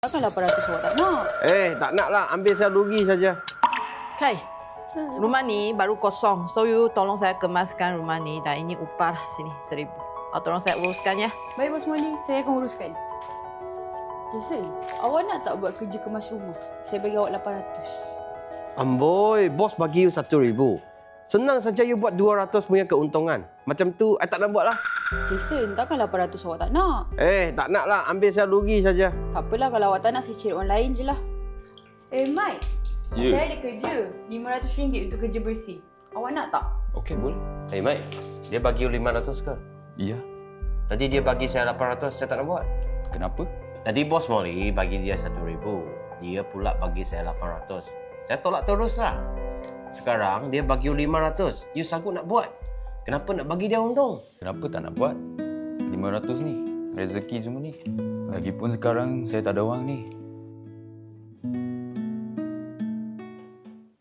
Takkan 800 awak tak nak? Tak nak lah. Ambil saya rugi saja. Kai, rumah ni baru kosong. So, you tolong saya kemaskan rumah ni. Dan ini upah sini, 1,000. Tolong saya uruskan ya. Baik, Bos Moni. Saya akan uruskan. Jason, awak nak tak buat kerja kemas rumah? Saya bagi awak 800. Amboi, bos bagi you 1,000. Senang saja you buat 200 punya keuntungan. Macam tu, I tak nak buat lah. Jason, takkan 800 awak tak nak? Tak nak lah. Ambil saya rugi saja. Tak apalah kalau awak tak nak, saya cari orang lain je lah. Mike. Ya. Saya ada kerja. RM500 untuk kerja bersih. Awak nak tak? Okey, boleh. Mike. Dia bagi you 500 ke? Iya. Tadi dia bagi saya 800. Saya tak nak buat. Kenapa? Tadi bos Molly bagi dia 1,000. Dia pula bagi saya 800. Saya tolak terus lah. Sekarang dia bagi you 500. You sanggup nak buat. Kenapa nak bagi dia untung? Kenapa tak nak buat? 500 ni. Rezeki semua ni. Lagipun sekarang saya tak ada wang ni.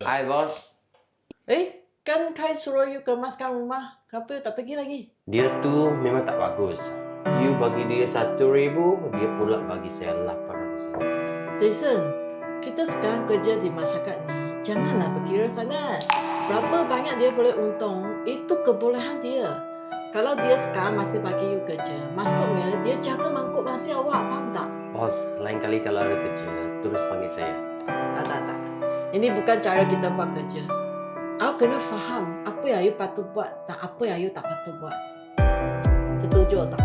Hai bos. Kan Kai suruh you kemaskan rumah. Kenapa you tak pergi lagi? Dia tu memang tak bagus. You bagi dia 1,000, dia pula bagi saya 800. Jason, kita sekarang kerja di masyarakat ni, janganlah berkira sangat. Berapa banyak dia boleh untung, itu kebolehan dia. Kalau dia sekarang masih bagi you kerja, maksudnya dia jaga mangkuk nasi awak, faham tak? Bos, lain kali kalau ada kerja, terus panggil saya. Tak. Ini bukan cara kita buat kerja. Awak kena faham apa yang you patut buat dan apa yang you tak patut buat. Setuju tak?